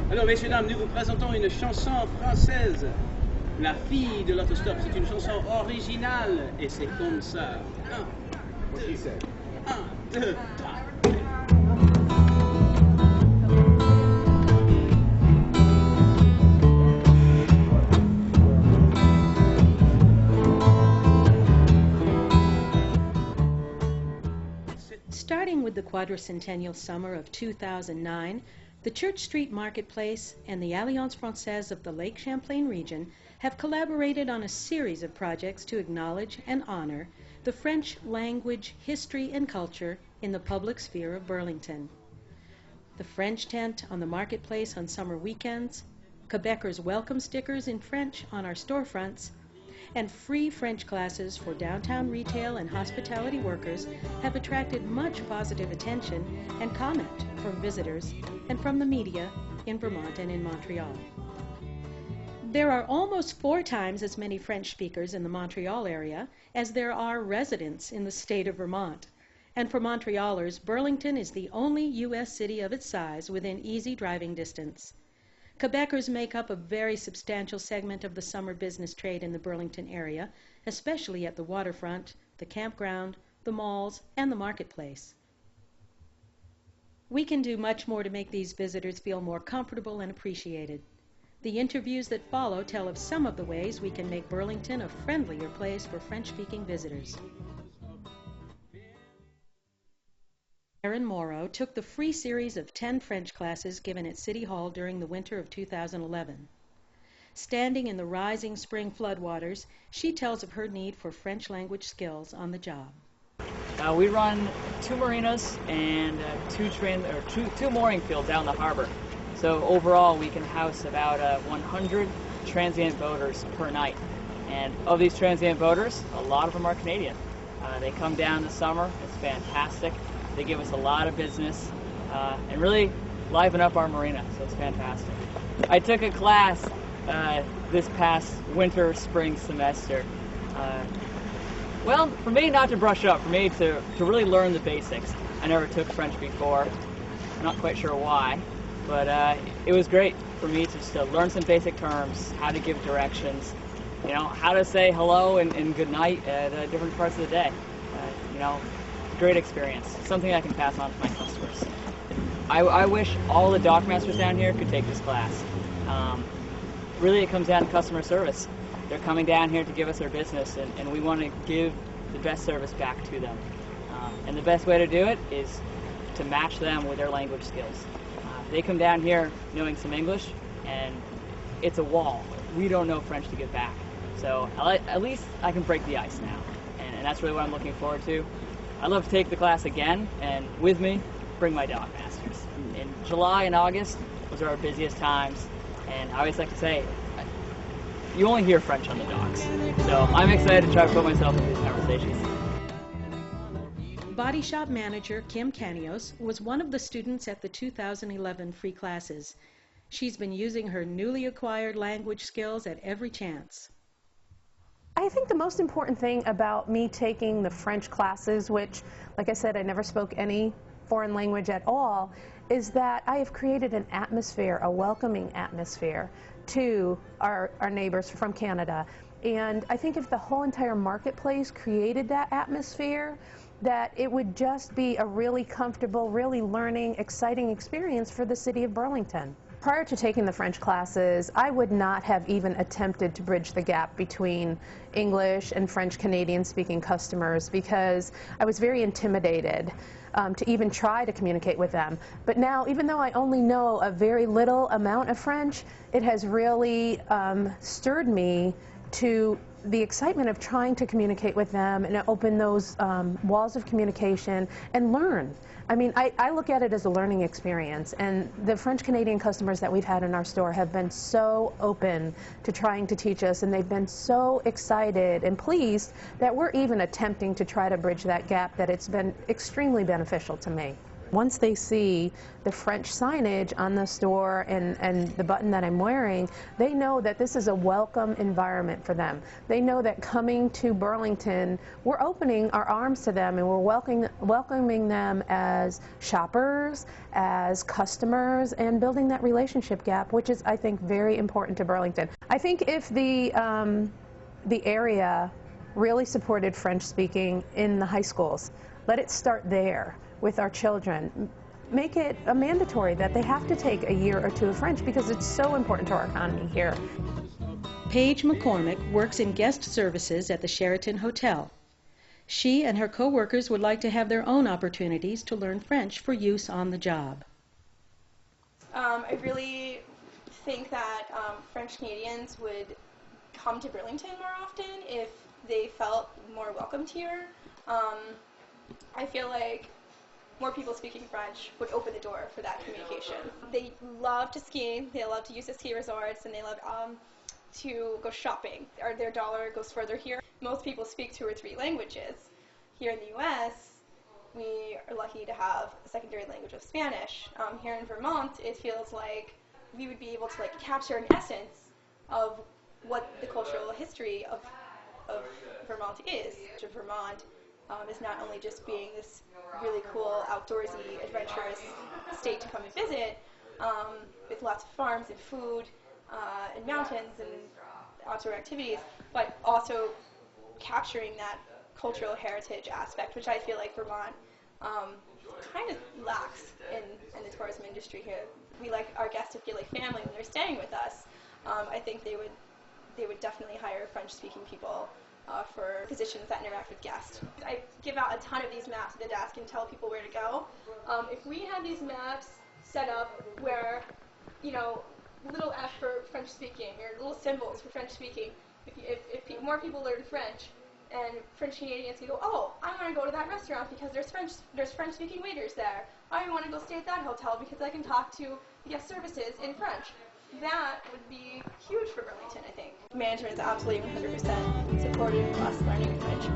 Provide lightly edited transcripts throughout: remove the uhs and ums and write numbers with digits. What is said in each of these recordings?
Alors, messieurs, dames, nous vous présentons une chanson française. La fille de l'autostop, c'est une chanson originale et c'est comme ça. Un, deux, trois. Starting with the quadricentennial summer of 2009, the Church Street Marketplace and the Alliance Française of the Lake Champlain region have collaborated on a series of projects to acknowledge and honor the French language, history, and culture in the public sphere of Burlington. The French tent on the marketplace on summer weekends, Quebecers welcome stickers in French on our storefronts, and free French classes for downtown retail and hospitality workers have attracted much positive attention and comment from visitors and from the media in Vermont and in Montreal. There are almost 4 times as many French speakers in the Montreal area as there are residents in the state of Vermont. And for Montrealers, Burlington is the only U.S. city of its size within easy driving distance. Quebecers make up a very substantial segment of the summer business trade in the Burlington area, especially at the waterfront, the campground, the malls, and the marketplace. We can do much more to make these visitors feel more comfortable and appreciated. The interviews that follow tell of some of the ways we can make Burlington a friendlier place for French-speaking visitors. Erin Morrow took the free series of 10 French classes given at City Hall during the winter of 2011. Standing in the rising spring floodwaters, she tells of her need for French language skills on the job. We run 2 marinas and 2 mooring fields out in the harbor. So overall, we can house about 100 transient boaters per night. And of these transient boaters, a lot of them are Canadian. They come down in the summer. It's fantastic. They give us a lot of business and really liven up our marina, so it's fantastic. I took a class this past winter, spring semester. Well, for me not to brush up, for me to really learn the basics. I never took French before, I'm not quite sure why, but it was great for me to just learn some basic terms, how to give directions, you know, how to say hello and good night at different parts of the day. You know, great experience, something I can pass on to my customers. I wish all the dockmasters down here could take this class. Really it comes down to customer service. They're coming down here to give us their business and we want to give the best service back to them. And the best way to do it is to match them with their language skills. They come down here knowing some English and it's a wall. We don't know French to give back. So at least I can break the ice now. And that's really what I'm looking forward to. I'd love to take the class again, and with me, bring my dockmasters. In July and August, those are our busiest times, and I always like to say, you only hear French on the docks. So I'm excited to try to put myself in these conversations. Body shop manager Kim Canios was one of the students at the 2011 free classes. She's been using her newly acquired language skills at every chance. I think the most important thing about me taking the French classes, which, like I said, I never spoke any foreign language at all, is that I have created an atmosphere, a welcoming atmosphere to our neighbors from Canada. And I think if the whole entire marketplace created that atmosphere, that it would just be a really comfortable, really learning, exciting experience for the city of Burlington. Prior to taking the French classes, I would not have even attempted to bridge the gap between English and French Canadian speaking customers because I was very intimidated to even try to communicate with them. But now, even though I only know a very little amount of French, it has really stirred me to the excitement of trying to communicate with them and open those walls of communication and learn. I mean, I look at it as a learning experience, and the French-Canadian customers that we've had in our store have been so open to trying to teach us, and they've been so excited and pleased that we're even attempting to try to bridge that gap, that it's been extremely beneficial to me. Once they see the French signage on the store and the button that I'm wearing, they know that this is a welcome environment for them. They know that coming to Burlington, we're opening our arms to them and we're welcoming them as shoppers, as customers, and building that relationship gap, which is, I think, very important to Burlington. I think if the area really supported French speaking in the high schools, let it start there with our children. Make it a mandatory that they have to take a year or two of French because it's so important to our economy here. Paige McCormick works in guest services at the Sheraton Hotel. She and her co-workers would like to have their own opportunities to learn French for use on the job. I really think that French Canadians would come to Burlington more often if they felt more welcomed here. I feel like more people speaking French would open the door for that communication. They love to ski, they love to use the ski resorts, and they love to go shopping. Their dollar goes further here. Most people speak 2 or 3 languages. Here in the U.S., we are lucky to have a secondary language of Spanish. Here in Vermont, it feels like we would be able to capture an essence of what the cultural history of Vermont is. Vermont is not only just being this really cool, outdoorsy, adventurous state to come and visit, with lots of farms and food and mountains and outdoor activities, but also capturing that cultural heritage aspect, which I feel like Vermont kind of lacks in the tourism industry here. We like our guests to feel like family when they're staying with us. I think they would definitely hire French-speaking people for positions that interact with guests. I give out a ton of these maps at the desk and tell people where to go. If we had these maps set up where, little F for French speaking or little symbols for French speaking, if more people learn French and French Canadians can go, oh, I want to go to that restaurant because there's French speaking waiters there. I want to go stay at that hotel because I can talk to guest services in French. That would be huge for Burlington, I think. Management is absolutely 100% supportive of us learning French.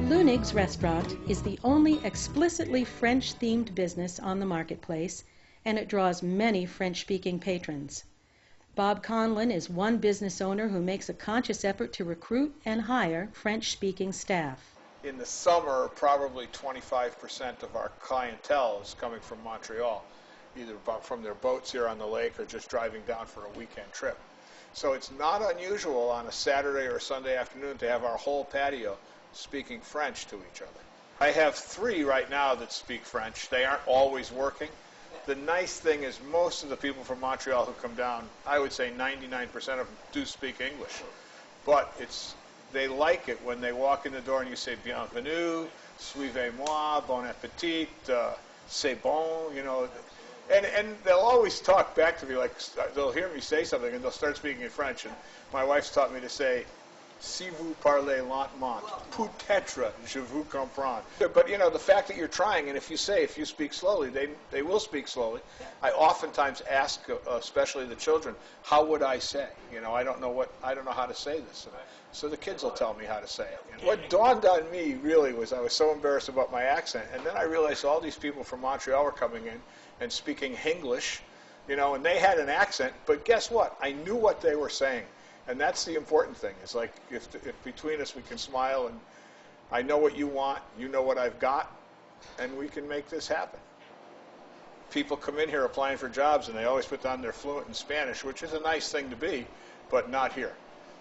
Lunig's restaurant is the only explicitly French-themed business on the marketplace, and it draws many French-speaking patrons. Bob Conlon is one business owner who makes a conscious effort to recruit and hire French-speaking staff. In the summer, probably 25% of our clientele is coming from Montreal, either from their boats here on the lake or just driving down for a weekend trip. So it's not unusual on a Saturday or a Sunday afternoon to have our whole patio speaking French to each other. I have 3 right now that speak French. They aren't always working. The nice thing is most of the people from Montreal who come down, I would say 99% of them do speak English. But they like it when they walk in the door and you say, bienvenue, suivez-moi, bon appétit, c'est bon, And they'll always talk back to me, like they'll hear me say something and they'll start speaking in French. And my wife's taught me to say, si vous parlez lentement, peut-être je vous comprends. But the fact that you're trying, and if you speak slowly, they will speak slowly. I oftentimes ask, especially the children, how would I say? I don't know how to say this. So the kids will tell me how to say it. What dawned on me really was I was so embarrassed about my accent, and then I realized all these people from Montreal were coming in and speaking English, and they had an accent, but guess what? I knew what they were saying. And that's the important thing. It's like if between us we can smile and I know what you want, you know what I've got, and we can make this happen. People come in here applying for jobs and they always put down they're fluent in Spanish, which is a nice thing to be, but not here.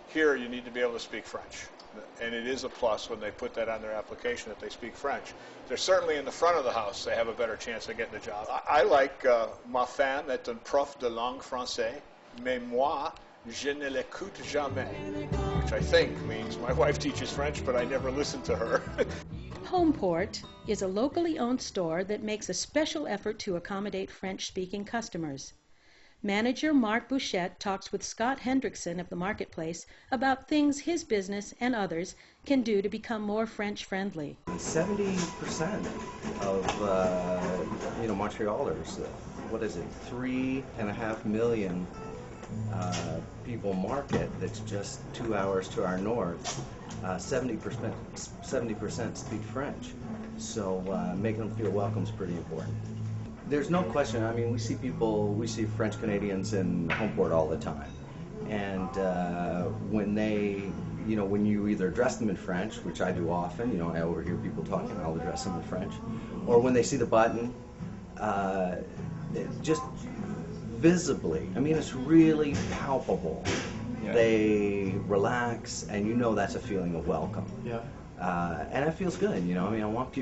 Here you need to be able to speak French. And it is a plus when they put that on their application that they speak French. They're certainly in the front of the house, they have a better chance of getting a job. I like ma femme est un prof de langue français, mais moi, je ne l'écoute jamais, which I think means my wife teaches French, but I never listen to her. Homeport is a locally owned store that makes a special effort to accommodate French-speaking customers. Manager Mark Bouchette talks with Scott Hendrickson of the Marketplace about things his business and others can do to become more French-friendly. 70% of Montrealers, 3.5 million people market that's just 2 hours to our north. 70% speak French. So making them feel welcome is pretty important. There's no question. I mean, we see French Canadians in Homeport all the time, and when you either address them in French, which I do often, I overhear people talking, I'll address them in French, or when they see the button, just visibly, I mean, it's really palpable. Yeah. They relax, and that's a feeling of welcome. Yeah. And it feels good, I mean, I want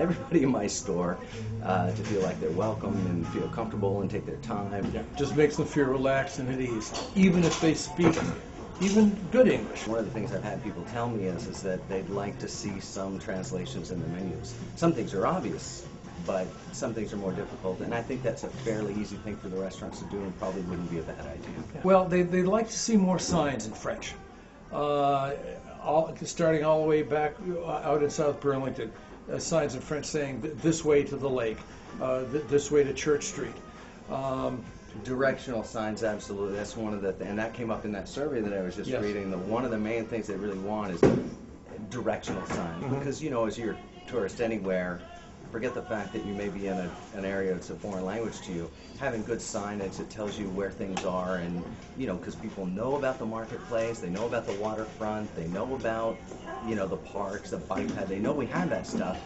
everybody in my store to feel like they're welcome and feel comfortable and take their time. Yeah. Just makes them feel relaxed and at ease, even if they speak even good English. One of the things I've had people tell me is that they'd like to see some translations in the menus. Some things are obvious, but some things are more difficult, and I think that's a fairly easy thing for the restaurants to do and probably wouldn't be a bad idea. Yeah. Well, they'd like to see more signs in French. Starting all the way back out in South Burlington, signs in French saying this way to the lake, this way to Church Street. Directional signs, absolutely. That's one of and that came up in that survey that I was just reading. One of the main things they really want is directional signs, because as you're a tourist anywhere, forget the fact that you may be in an area that's a foreign language to you. Having good signage that tells you where things are, and because people know about the marketplace, they know about the waterfront, they know about the parks, the bike pad, they know we have that stuff.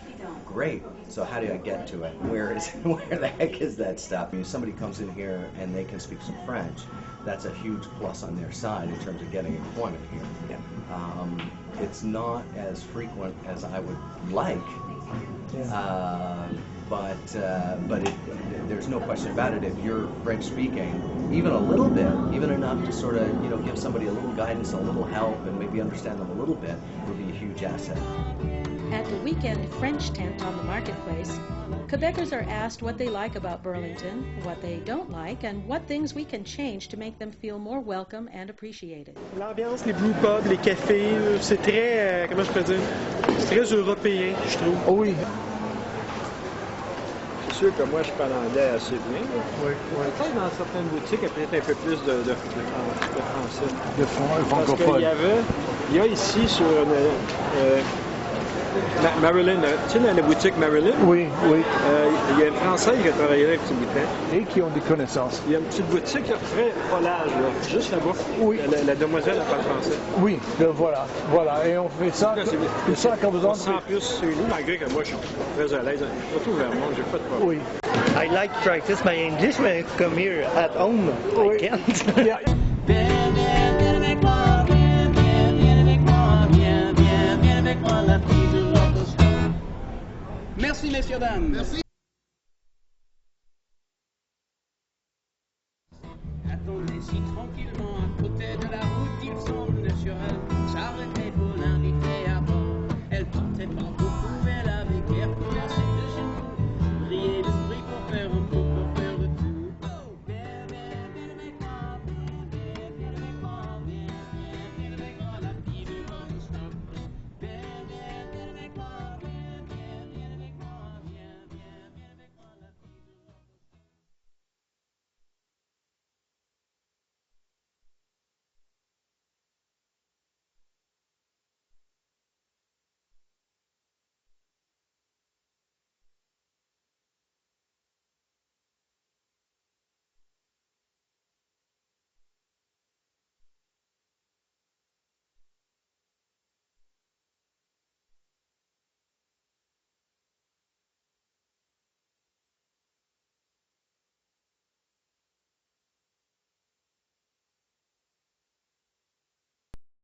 Great. So how do I get to it? Where the heck is that stuff? If somebody comes in here and they can speak some French, that's a huge plus on their side in terms of getting employment here. Yeah. It's not as frequent as I would like. But there's no question about it. If you're French speaking, even a little bit, even enough to sort of give somebody a little guidance, a little help, and maybe understand them a little bit, would be a huge asset. At the weekend French tent on the marketplace, Quebecers are asked what they like about Burlington, what they don't like, and what things we can change to make them feel more welcome and appreciated. L'ambiance, les blue pubs, les cafés, c'est très, comment je peux dire, c'est très européen, je trouve. Oh oui. C'est sûr que moi, je parle anglais assez bien. Oui, oui. Peut-être dans certaines boutiques, il y a peut-être un peu plus de français. De francophone. Parce qu'il y a ici sur Marilyn, tu sais, dans la boutique Marilyn? Oui, oui. Il y a une Française qui a travaillé là un petit bout de temps. Et qui ont des connaissances. Il y a une petite boutique très collage, là, juste là-bas. Oui. La demoiselle, elle parle français. Oui, voilà. Et on fait ça. C'est ça quand vous entrez. En plus, chez nous, malgré que moi, je suis très à l'aise. Surtout vers moi, j'ai pas de problème. Oui. I like to practice my English when I come here at home. I can't. Yeah. Merci, messieurs, dames. Merci. Attendez si tranquillement à côté de la route, il semble naturel s'arrêter pour